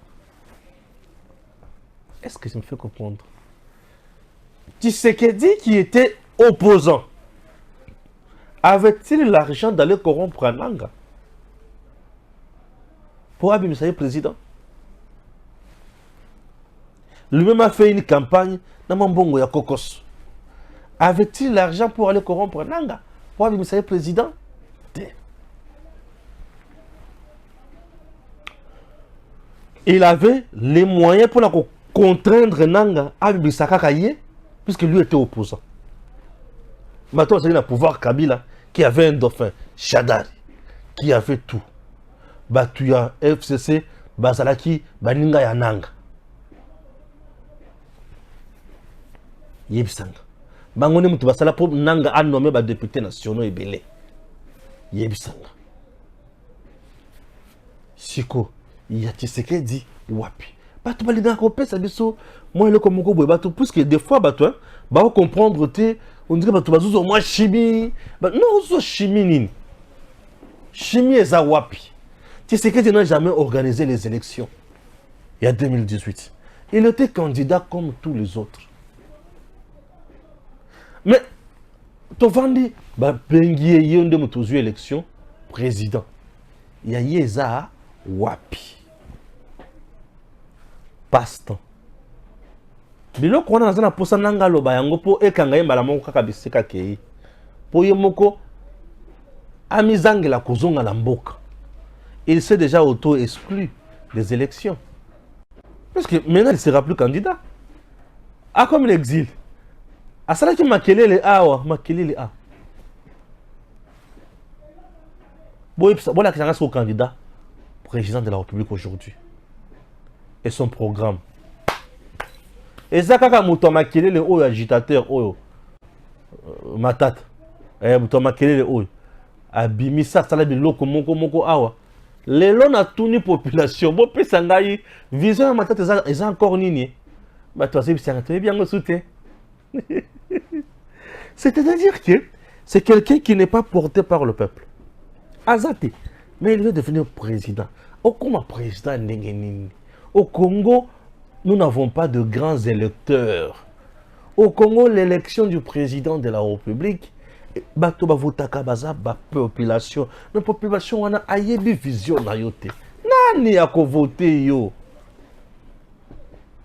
Est-ce que je me fais comprendre? Tshisekedi qui était opposant, avait-il l'argent d'aller corrompre Nanga pour abîmer le président? Lui-même a fait une campagne dans Mambongo ya Kokos. Avait-il l'argent pour aller corrompre Nanga pour abîmer le président? Il avait les moyens pour contraindre Nanga à Bibisa Kakaye, puisque lui était opposant. Maintenant, c'est le pouvoir Kabila qui avait un dauphin, Shadari, qui avait tout. Batuya, FCC, Bazalaki, Baninga ya Nanga. Yebisanga. Bangone mutu basala pour Nanga a nommé ba député nationaux et belé. Yebisanga. Siko, ya Tshisekedi wapi. Batu balinga ko pesa biso, moi le comme ko boy batu puisque des fois batu ba comprendre te, on dirait batu bazuzo moi chimie. Non, zo chimie nini. Chimie eza wapi. Tshisekedi n'a jamais organisé les élections. Il y a 2018. Il était candidat comme tous les autres. Mais, tu vas dire, bengiye yonde mutuzu élection président. Il y a yeza wapi. Passe-temps. Bilo kona nazana posa nanga loba yango po ekanga yembala moko kaka bisika kei. Po yemoko amizangela kozonga na mboka. Il s'est déjà auto-exclu des élections. Parce que maintenant, il ne sera plus candidat. Ah, comme l'exil. Ah, ça là qui m'a kellé les A, Makelele A. Voilà que c'est un candidat président de la République aujourd'hui. Et son programme. Et ça, quand on m'a kellé les O, agitateur, O, Matata. Et on m'a kellé les O. Abimisa, ça là, biloko, moko, awa. Les lois na tourné population, bon pesangai vision ma tête est encore nini. Bah toi c'est bien me soutien. C'est-à-dire que c'est quelqu'un qui n'est pas porté par le peuple. Azate, mais il veut devenir président. Au Congo président nini. Au Congo, nous n'avons pas de grands électeurs. Au Congo, l'élection du président de la République bato bavotaka baza ba population. La population wana ayebi vision na yote. Nani ako voter yo?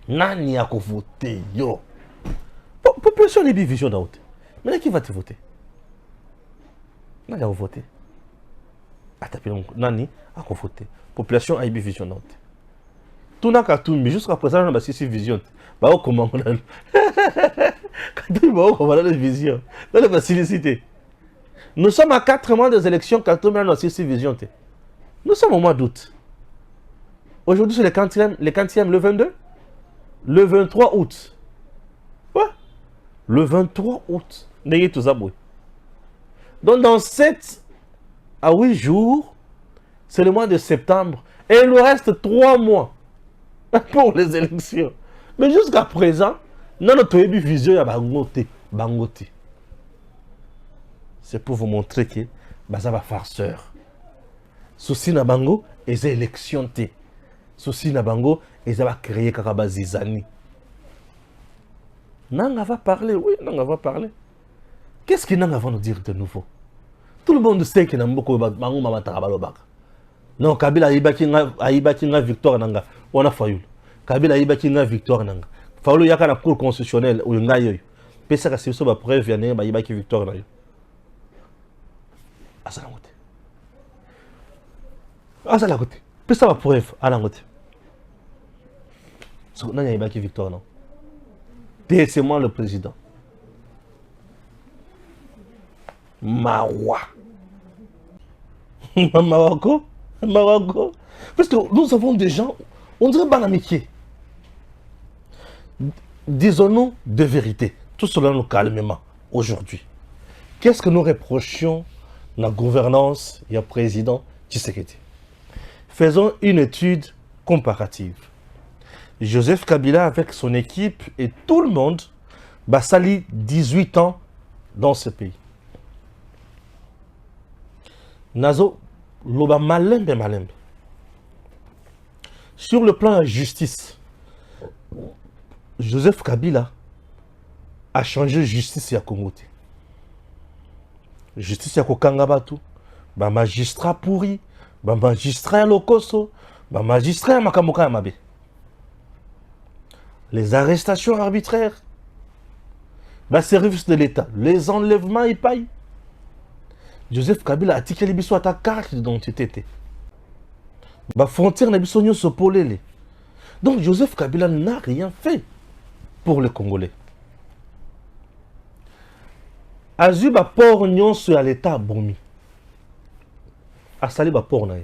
Nani ako voter yo? Population ayebi vision na yote. Mais qui va te voter? Nani va voter? Atapelon nani ako voter? Population ayebi vision na yote. Tuna katumbi jusqu'à présent on a six vision. Ba o comment on a quand il va avoir la vision, dans la facilité. Nous sommes à 4 mois des élections quand on a aussi vision. Nous sommes au mois d'août. Aujourd'hui, c'est le 40e, le 22, le 23 août. Ouais. Le 23 août. Donc, dans 7 à 8 jours, c'est le mois de septembre. Et il nous reste 3 mois pour les élections. Mais jusqu'à présent, notre vision est bangote. C'est pour vous montrer que ça va farceur. Souci na bango et les élections te. Souci na bango et ça va créer kakabazizani. Nanga va parler, oui, Nanga va parler. Qu'est-ce que Nanga va nous dire de nouveau? Tout le monde sait que Namboko bango mama tarabalobaka. Non, Kabila aibaki nga victoire nanga. On a failli. Kabila aibaki nga victoire nanga. Faulu yaka na cour constitutionnelle ou ngayo. Pesa ka sibiso ba preuve ya ne ba yibaki victoire na yo. Asala ngote. Asala ngote. Pesa ba preuve ala ngote. Non, il y a qui victoire, non. C'est moi le président. Mawa. Maroko. Maroko. Parce que nous avons des gens, on dirait pas l'amitié. Disons-nous de vérité. Tout cela nous calmement aujourd'hui. Qu'est-ce que nous reprochons la gouvernance et le président Tshisekedi? Faisons une étude comparative. Joseph Kabila avec son équipe et tout le monde va sali 18 ans dans ce pays. Nazo loba malembe malembe. Sur le plan de la justice, Joseph Kabila a changé justice ya Congo. Justice ya kokanga batu, ba magistrat pourri, ba magistrat ya lokoso, ba magistrat ya makamoka ya mabe. Les arrestations arbitraires, le service de l'État, les enlèvements et paille. Joseph Kabila a tiqué les bisous à ta carte d'identité. La frontière n'a pas se polé. Donc Joseph Kabila n'a rien fait pour les Congolais. Azu ba port nyon sur l'État bomi. Asali ba port na.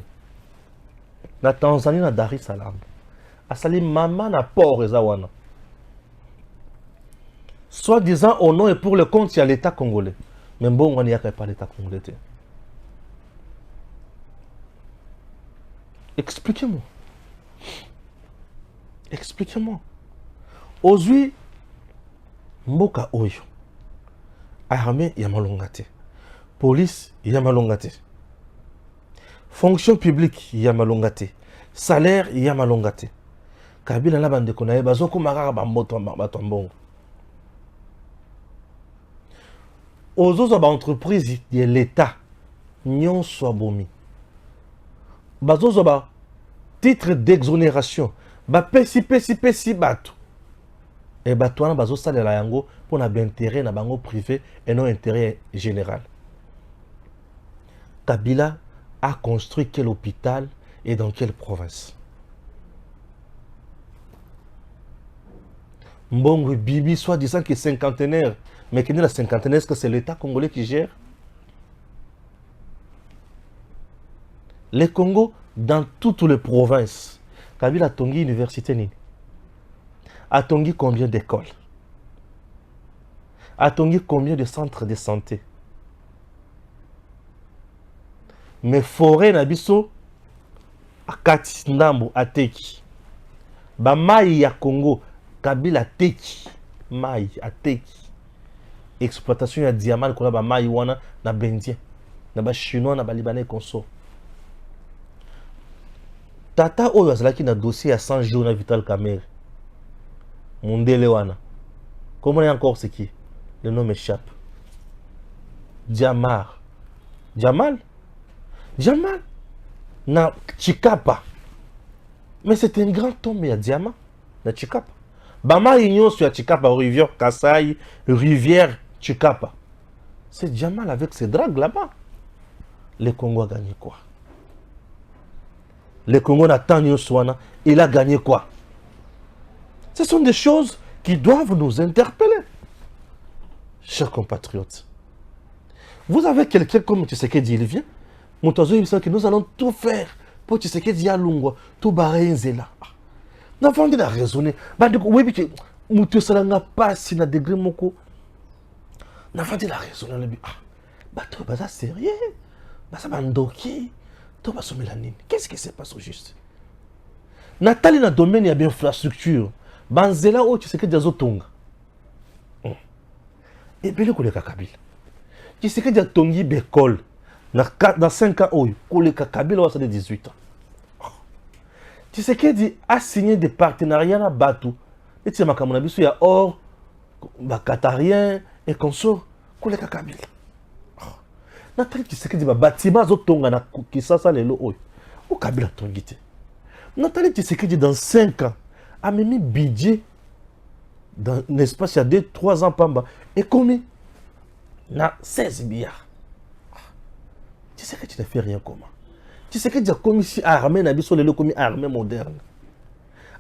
Na Tanzanie na Dar es Salaam. Asali mama na port ezawana. Soit disant au nom et pour le compte, il y a l'État congolais. Mais bon, on n'y a pas l'État congolais. Expliquez-moi. Expliquez-moi. Aujourd'hui, Mboka Oyo. Armée, il y a malongate. Police, il y a malongate. Fonction publique, il y a malongate. Salaire, il y a malongate. Kabila la bande konaye bazoko marara bamboto mbongo. Aux autres entreprises de l'État, nyon soit bomi. Bazozo ba titre d'exonération, ba pesi batu. Et batouana bazo sale la yango pour na intérêt na bango privé et non intérêt général. Kabila a construit quel hôpital et dans quelle province? Mbongo Bibi, soit disant qu'il est cinquantenaire, mais qu'il est la cinquantenaire, est-ce que c'est l'État congolais qui gère? Les Congo, dans toutes les provinces, Kabila a tongi université ni? A tongi combien d'écoles? A tongi combien de centres de santé? Mais forêt nabiso a kati ndambo a teki. Ba mai ya Congo, Kabila teki. Mai a teki. Exploitation ya diamant qu'on a ba mai wana na bendien. Na ba chinois na ba libanais conso. Tata oyo azalaki na dossier à 100 jours na Vital Kamerhe. Mondele wana. Comment est encore ce qui? Le nom m'échappe. Diamar. Jamal? Jamal? Na Chikapa. Mais c'est un grand homme ya diamant. Na Chikapa. Bama Union sur Chikapa, rivière Kasai, rivière Chikapa. C'est Jamal avec ses dragues là-bas. Le Congo a gagné quoi? Le Congo Nathan Nyoswana, il a gagné quoi? Ce sont des choses qui doivent nous interpeller. Chers compatriotes, vous avez quelqu'un comme Tshisekedi, il vient. Moutazo, il dit que nous allons tout faire pour Tshisekedi à Lungwa, tout barrer Nzela. Nous avons dit de raisonner. Oui, mais Moutazo n'a pas si na degré moko. Nous avons dit de raisonner. Tu es sérieux? Ça va ndoki. Qu'est-ce qui se passe au juste? Nathalie dans le domaine il y a bien infrastructure. Banzela o tu sais que des autonga. Et bien le collègue Kabila. Tu sais que des tongi bécole. Dans 5 ans o collègue Kabila va de 18 ans. Tu sais que dit a signé des partenariats na Batu. Et tu sais ma kamona biso ya or ba qatarien et consort collègue Kabila. Nathalie tu sais que dit ba bâtiment autonga na Kisasa lelo o. O Kabila tongite. Nathalie tu sais que dit dans 5 ans a mis budget dans l'espace il y a 2-3 ans pamba et combien na 16 milliards. Tu sais que tu ne fais rien comment? Tu sais que tu as commis armée na biso lelo commis armée moderne.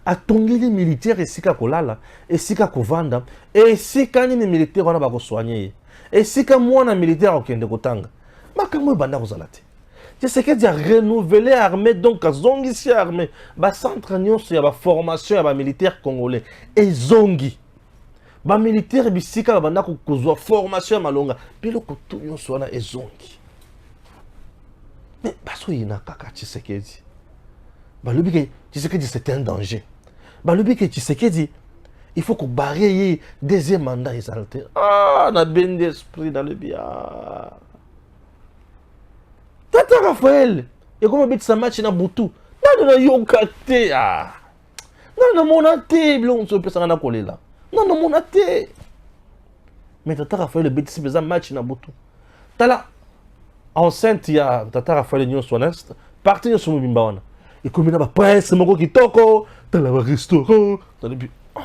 atongeli militaire esika kolala, esika kovanda, esika nini militaire wana bakosoigner, esika mwana militaire okende kotanga. Makambo ebanda kozala te. Tshisekedi a renouvelé l'armée, donc a zongisi armée, ba centre nyonso ya ba formation ya ba militaire congolais et zongi. Ba militaire bisika banda kozwa formation ya malonga, biloko tu nyonso wana ezongi. Mais baso yina kaka Tshisekedi. Balobi que Tshisekedi c'est un danger. Balobi que Tshisekedi il faut qu'on barre deuxième mandat exalté. Ah, na ben d'esprit dans le bien. Tata Raphaël, et comment bête sa match na Boutou. Non, non, yokate. Ah. Non, non, mon athée, on se peut s'en coller là. Non, non, mon athée. Mais Tata Raphaël, le bête sa match na Boutou. Tala, enceinte, il y a Tata Raphaël, Nyon Sonest, parti sur Mubimbawana. Et comme il y a un prince, mon qui toko, t'as un restaurant, t'as le but. Oh,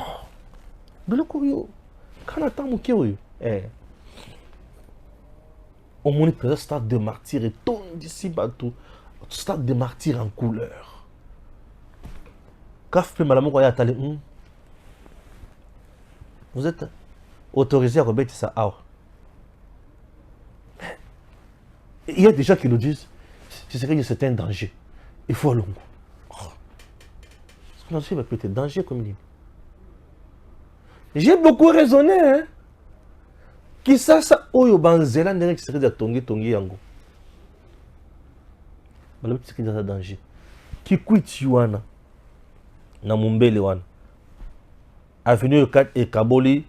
de le couillon. Quand on attend mon kiwi, au moins, il y a un stade de martyr et ton d'ici, bateau, stade de martyr en couleur. Kaf, madame, vous êtes autorisé à remettre ça. Il y a des gens qui nous disent, c'est un danger. Il faut aller. Ce qu'on a dit va peut-être danger comme il. J'ai beaucoup raisonné, hein. Qui ça oyo banzela ndenge qui serait de tongi yango. Balo qui serait de danger. Qui quitte yuana na mumbele wana. Avenue 4 et Kaboli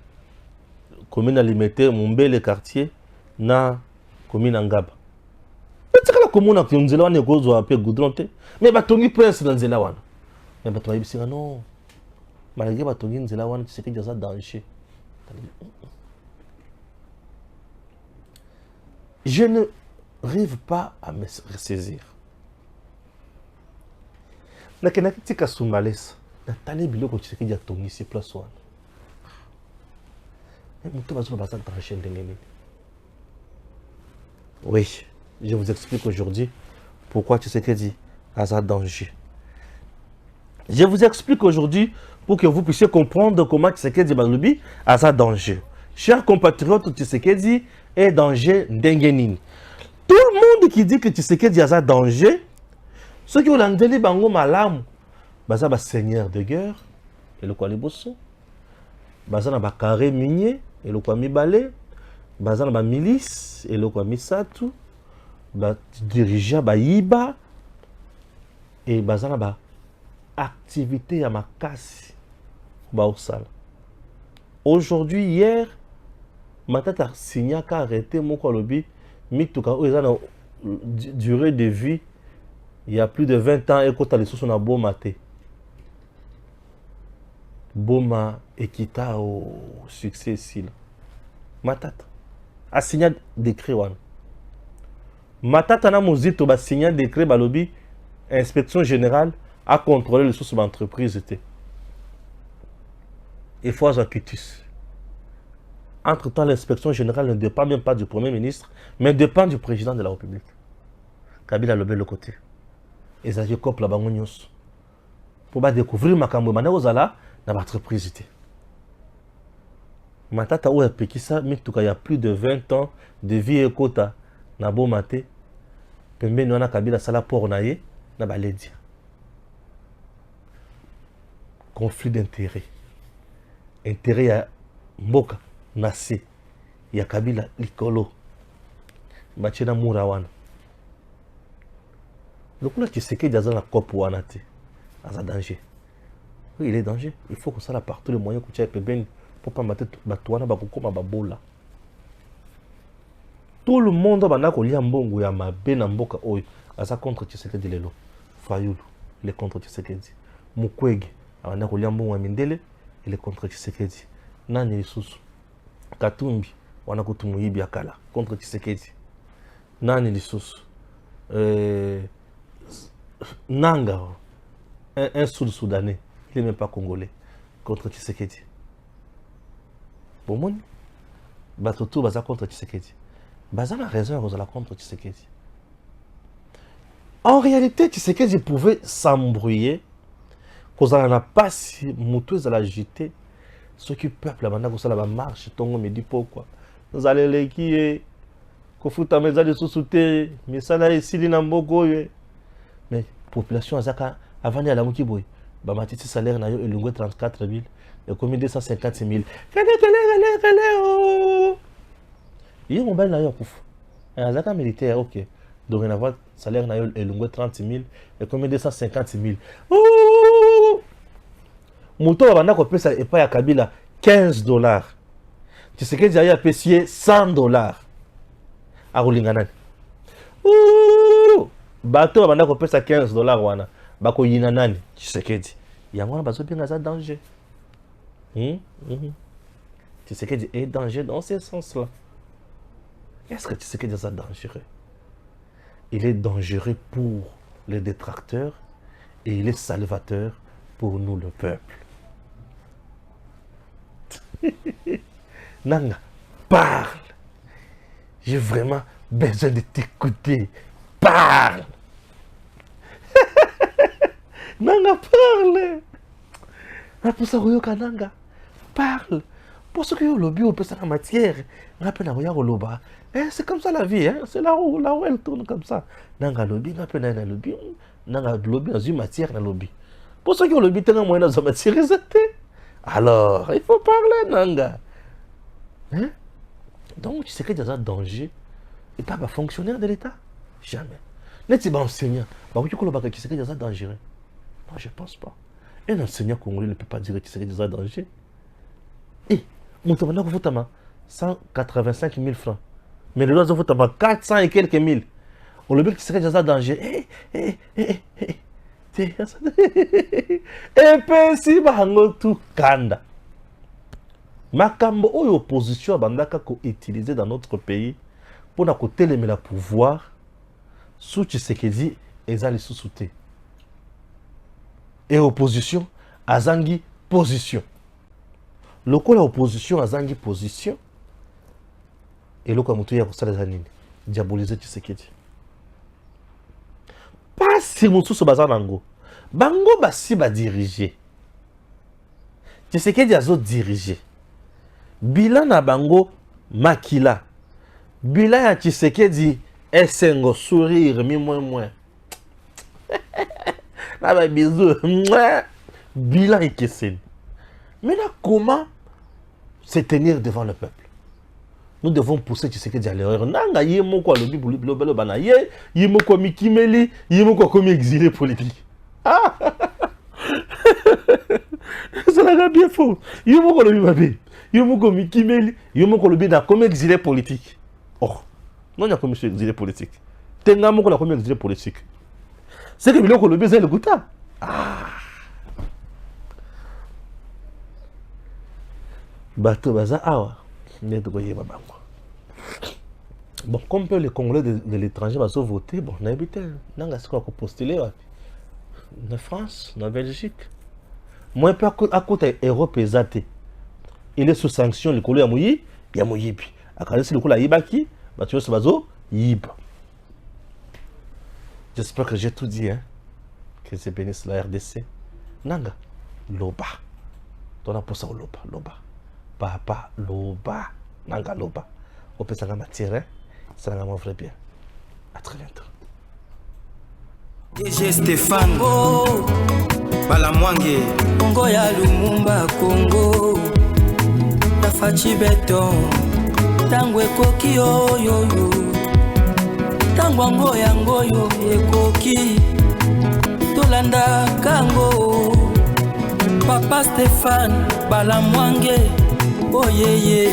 commune alimentaire mumbele quartier na commune Ngaba. Peut-être commune a nzela wana ekozwa pe goudron te. Mais batongi prince na nzela wana. Mais bato bayebisika non. Malgré batongi nzela wana c'est que déjà danger. Je ne rêve pas à me ressaisir. Nakenaki tika sumalesa. Natane biloko Tshisekedi ya tongi si place wana. Muto bazo bazan trancher ndengeni. Oui, je vous explique aujourd'hui pourquoi Tshisekedi a ça danger. Je vous explique aujourd'hui pour que vous puissiez comprendre comment Tshisekedi Balobi a ça danger. Chers compatriotes, Tshisekedi est danger ndengenini. Tout le monde qui dit que Tshisekedi a ça danger, ceux qui ont l'andeli bango malamu, baza ba seigneur de guerre, et le quoi les bosso, baza na ba carré minier, et le quoi mi balé, baza na ba milice, et le quoi mi satu, ba dirigeant ba yiba, et baza na ba activité ya makasi, ba osala. Aujourd'hui, hier, Matata signé qu'à arrêter mon colobi, mituka ils ont durée de vie il y a plus de 20 ans et quand les sous sont beau maté. Boma et quitta au succès ici. Matata a signé décret one. Matata na mozito ba signé décret balobi inspection générale a contrôlé les sources de l'entreprise était. Et faut avoir quitus. Entre-temps, l'inspection générale ne dépend même pas du Premier ministre, mais dépend du président de la République. Kabila le bel côté. Et ça y couple la bangonyos. Pour découvrir ma cambo mané ozala dans l'entreprise. Matata ou epekisa mais tout cas il y a plus de 20 ans de vie et quota na bo maté. Pembe na Kabila sala pour naye na baledi. Conflit d'intérêt. Intérêt à mboka nasi ya Kabila likolo bachena murawana lokula Tshisekedi aza na kopo wana te aza danger. Oui, il est danger. Il faut que ça la partout le moyen que tu aies peben pour pas mettre batouana bakokoma babola. Tout le monde bana ko lia mbongo ya mabe na mboka oyo aza contre Tshisekedi lelo. Fayulu il est contre Tshisekedi. Mukwege abana ko lia mbongo ya Mindele il est contre Tshisekedi. Nani lisusu Katumbi wana kutumuyibi akala contre Tshisekedi. Nani lisusu Nanga un Sud-Soudanais, il n'est même pas congolais contre Tshisekedi. Bon mon batoto baza contre Tshisekedi. Baza a raison à contre Tshisekedi. En réalité, Tshisekedi pouvait s'embrouiller kozala na pasi moto ezala agité soki peuple banda kosala ba marche tongo me di pourquoi nzaleleki ye kofutama eza lisusu te misala esili na mboka oyo mais population azaka avandi alamuki boye bamatiti salaire na yo elungwe 34 000 ekomi 250 000 ye mobali na yo akufa azaka militaire ok dorénavant salaire na yo elungwe 30 000 ekomi 250 000 moto babanda kopesa epai ya Kabila $15 Tshisekedi aye apesi ye $100 akolinga nani bato babanda kopesa $15 wana bakoyina nani Tshisekedi yango wana bazobenga za danger Tshisekedi est danger dans ce sens-là. Est-ce que Tshisekedi est dangereux? Il est dangereux pour les détracteurs et il est salvateur pour nous le peuple. Nanga, parle. J'ai vraiment besoin de t'écouter. Parle. Nanga, parle. Nanga, parle. Pour ce que le lobby, on peut faire en matière. C'est comme ça la vie, hein? C'est là où elle tourne comme ça. Nanga lobby, nanga lobby dans une matière, dans lobby. Pour ceux qui ont le lobby, dans une matière, alors, il faut parler, Nanga. Hein? Donc, tu sais qu'il y a un danger. Et pas un fonctionnaire de l'État? Jamais. N'est-ce pas enseignant? Tu sais qu'il y a un danger? Non, je ne pense pas. Un enseignant congolais ne peut pas dire que tu sais qu'il y a un danger. Et, mon tournant, vous avez 185 000 francs. Mais le droit, vous avez 400 et quelques mille. On le dit que tu sais qu'il y a un danger. Et puis, si vous tout kanda. Makambo ou opposition bandaka ko utilisé dans notre pays pour na ko télémer la pouvoir sous Tshisekedi ezali sous-souté. Et opposition azangi position. Lokola opposition azangi position et loko mutu ya kosala zanini diaboliser Tshisekedi. Pas si mususu bazanango. Bango basi ba diriger. Tshisekedi azo diriger. Bilan na bango makila. Bilan ya Tshisekedi esengo sourire mi moins. Na ba bisou. Bilan ekeseni. Maintenant comment se tenir devant le peuple? Nous devons pousser Tshisekedi à l'erreur. Nanga yemoko alobi bulubelo bana ye yemoko mikimeli yemoko comme exilé politique. Ah. Ça l'a bien faux. Yemoko alobi babe. Yomoko mikimeli, yomoko lobi na comme exilé politique. Oh, non, il y a comme exilé politique. Tenga moko la comme exilé politique. C'est que biloko lobi c'est le gouta. Ah. Bato baza awa, ne doye babango. Bon, comme les Congolais de l'étranger va voter, bon, on a habité, nanga c'est quoi qu'on postuler en France, en Belgique. Moi un peu à côté Europe ezate. Il est sous sanction, le colo il y a mouillé. À quand le colo yibaki, bah tu vois ce bazo, yib. J'espère que j'ai tout dit, hein. Que c'est bénisse la RDC. Nanga, loba. Ton pour ça loba. Papa, loba. Nanga, loba. On peut s'en matière, hein. Ça n'a pas bien. À très bientôt. DG Stéphane Balamwange Congo ya Lumumba Congo Tafachi beton Tango ekoki oyoyo Tango ngoyo ekoki Tolanda kango Papa Stéphane Balamwange Oh yeah yeah